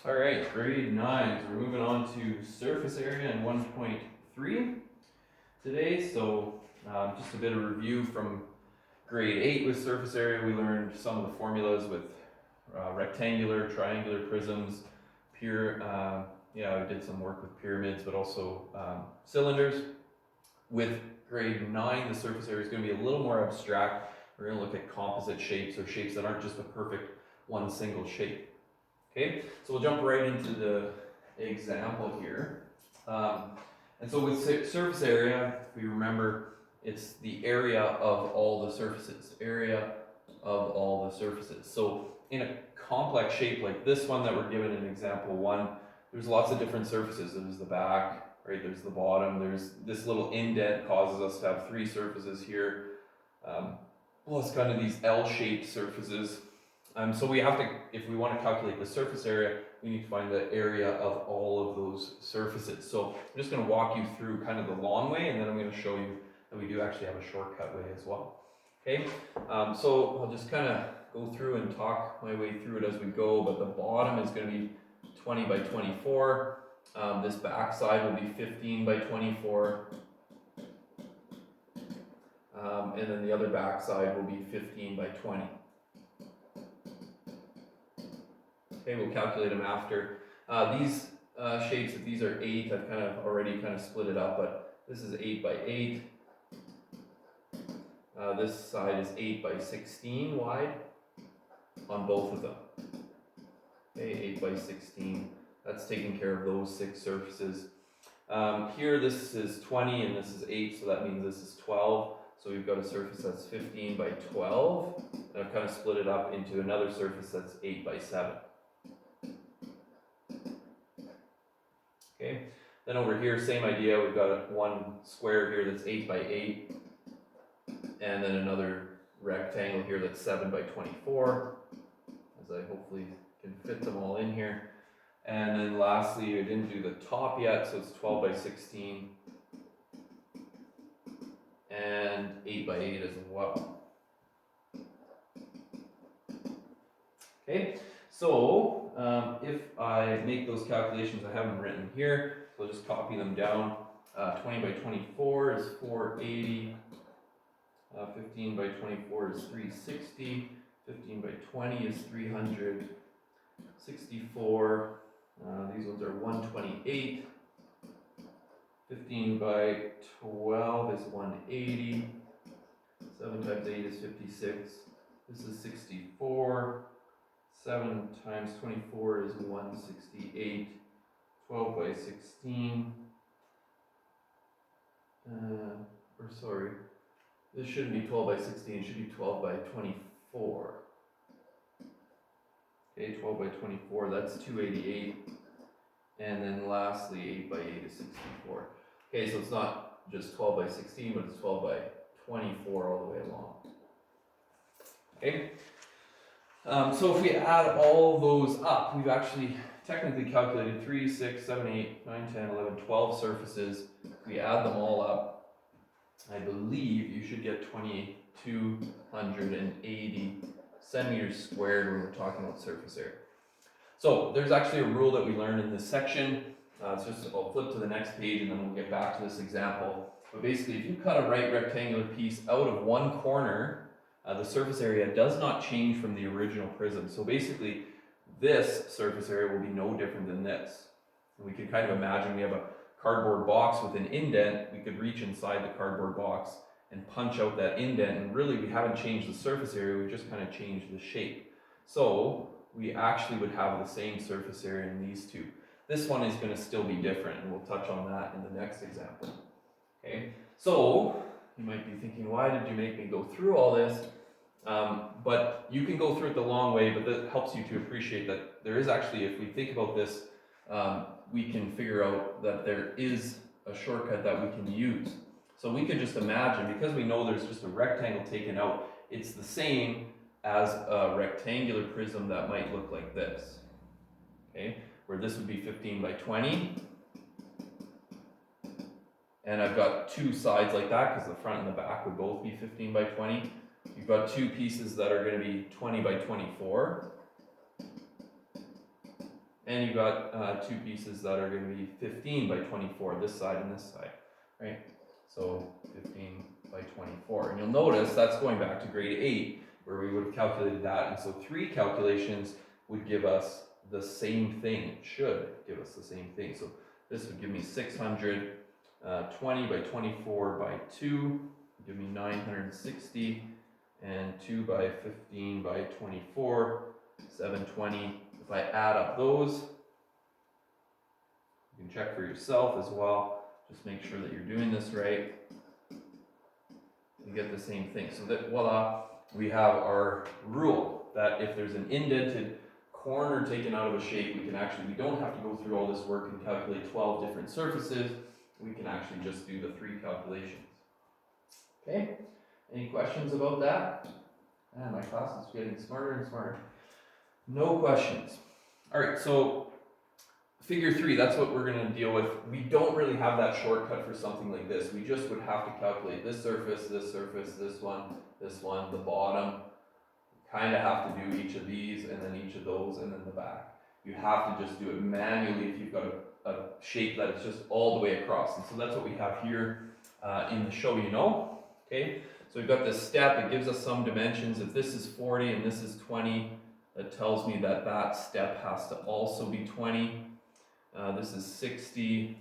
All right, grade 9. So we're moving on to surface area in 1.3 today. So just a bit of review from grade 8 with surface area. We learned some of the formulas with rectangular, triangular prisms, we did some work with pyramids, but also cylinders. With grade 9, the surface area is going to be a little more abstract. We're going to look at composite shapes, or shapes that aren't just a perfect one single shape. Okay, so we'll jump right into the example here. And so with surface area, if we remember, it's the area of all the surfaces. Area of all the surfaces. So in a complex shape like this one that we're given in example 1, there's lots of different surfaces. There's the back, right? There's the bottom. There's this little indent causes us to have 3 surfaces here. Plus kind of these L-shaped surfaces. So we have to, if we want to calculate the surface area, we need to find the area of all of those surfaces. So I'm just going to walk you through kind of the long way, and then I'm going to show you that we do actually have a shortcut way as well. Okay, so I'll just kind of go through and talk my way through it as we go, but the bottom is going to be 20 by 24. This back side will be 15 by 24. And then the other back side will be 15 by 20. Okay, we'll calculate them after. These shapes, if these are 8, I've already split it up, but this is 8 by 8. This side is 8 by 16 wide on both of them. Okay, 8 by 16. That's taking care of those 6 surfaces. Here this is 20 and this is 8, so that means this is 12. So we've got a surface that's 15 by 12. And I've kind of split it up into another surface that's 8 by 7. Okay, then over here, same idea. We've got one square here that's 8 by 8, and then another rectangle here that's 7 by 24, as I hopefully can fit them all in here. And then lastly, I didn't do the top yet, so it's 12 by 16 and 8 by 8 as well. Okay, so if I make those calculations, I have them written here, so I'll just copy them down. 20 by 24 is 480, 15 by 24 is 360, 15 by 20 is 364, these ones are 128, 15 by 12 is 180, 7 times 8 is 56, this is 64, 7 times 24 is 168, 12 by 16, this shouldn't be 12 by 16, it should be 12 by 24. Okay, 12 by 24, that's 288. And then lastly, 8 by 8 is 64. Okay, so it's not just 12 by 16, but it's 12 by 24 all the way along. Okay, so if we add all those up, we've actually technically calculated 3, 6, 7, 8, 9, 10, 11, 12 surfaces. If we add them all up, I believe you should get 2,280 centimeters squared when we're talking about surface area. So there's actually a rule that we learned in this section. I'll flip to the next page and then we'll get back to this example. But basically, if you cut a right rectangular piece out of one corner, the surface area does not change from the original prism. So basically, this surface area will be no different than this. And we can kind of imagine we have a cardboard box with an indent. We could reach inside the cardboard box and punch out that indent, and really we haven't changed the surface area, we just kind of changed the shape. So we actually would have the same surface area in these two. This one is going to still be different, and we'll touch on that in the next example. Okay, so you might be thinking, why did you make me go through all this? But you can go through it the long way, but that helps you to appreciate that there is actually, if we think about this, we can figure out that there is a shortcut that we can use. So we could just imagine, because we know there's just a rectangle taken out, it's the same as a rectangular prism that might look like this. Okay, where this would be 15 by 20. And I've got 2 sides like that, because the front and the back would both be 15 by 20. You've got 2 pieces that are going to be 20 by 24. and you got two pieces that are going to be 15 by 24, this side and this side, right? So 15 by 24, and you'll notice that's going back to grade 8, where we would have calculated that, and so 3 calculations would give us the same thing. It should give us the same thing. So this would give me 600, 20 by 24 by 2, give me 960, and 2 by 15 by 24, 720. If I add up those, you can check for yourself as well. Just make sure that you're doing this right. You get the same thing. So that, voila, we have our rule that if there's an indented corner taken out of a shape, we don't have to go through all this work and calculate 12 different surfaces. We can actually just do the 3 calculations. Okay, any questions about that? My class is getting smarter and smarter. No questions. All right, so figure 3, that's what we're going to deal with. We don't really have that shortcut for something like this. We just would have to calculate this surface, this one, the bottom. Kind of have to do each of these, and then each of those, and then the back. You have to just do it manually if you've got a shape that is just all the way across. And so that's what we have here in the show you know. Okay, so we've got this step. It gives us some dimensions. If this is 40 and this is 20, that tells me that that step has to also be 20. This is 60,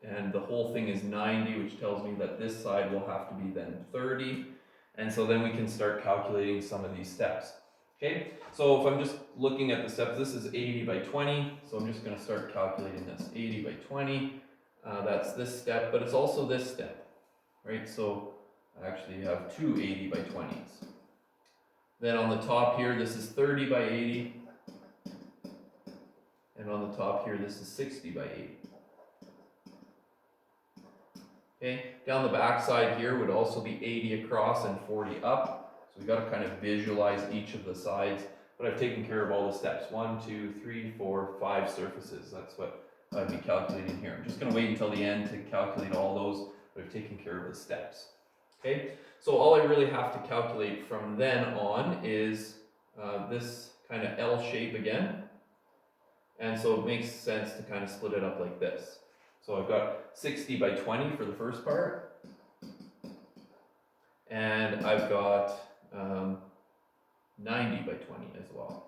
and the whole thing is 90, which tells me that this side will have to be then 30. And so then we can start calculating some of these steps. Okay, so if I'm just looking at the steps, this is 80 by 20, so I'm just going to start calculating this. 80 by 20, that's this step, but it's also this step, right? So I actually have two 80 by 20s. Then on the top here, this is 30 by 80. And on the top here, this is 60 by 80. Okay, down the back side here would also be 80 across and 40 up. So we got to kind of visualize each of the sides, but I've taken care of all the steps. 1, 2, 3, 4, 5 surfaces. That's what I'd be calculating here. I'm just going to wait until the end to calculate all those, but I've taken care of the steps. Okay, so all I really have to calculate from then on is this kind of L shape again. And so it makes sense to kind of split it up like this. So I've got 60 by 20 for the first part, and I've got 90 by 20 as well.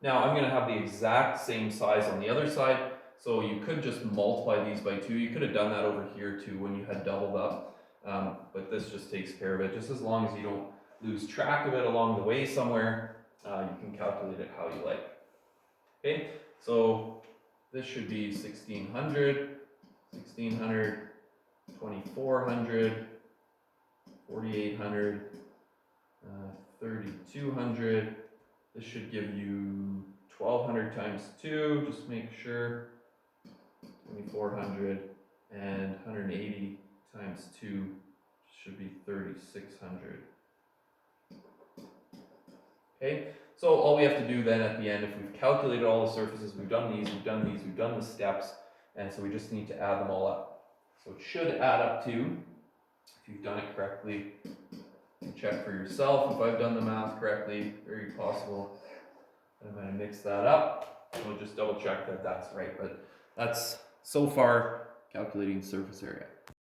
Now I'm going to have the exact same size on the other side, so you could just multiply these by 2. You could have done that over here too when you had doubled up, but this just takes care of it. Just as long as you don't lose track of it along the way somewhere, you can calculate it how you like. Okay, so this should be 1600, 2400, 4800, 3200. This should give you 1200 times 2, just make sure, 2400, and 180 times 2 should be 3600. Okay, so all we have to do then at the end, if we've calculated all the surfaces, we've done these, we've done these, we've done the steps, and so we just need to add them all up. So it should add up to, if you've done it correctly, you check for yourself if I've done the math correctly, very possible. I'm going to mix that up. We'll just double check that that's right, but that's so far calculating surface area.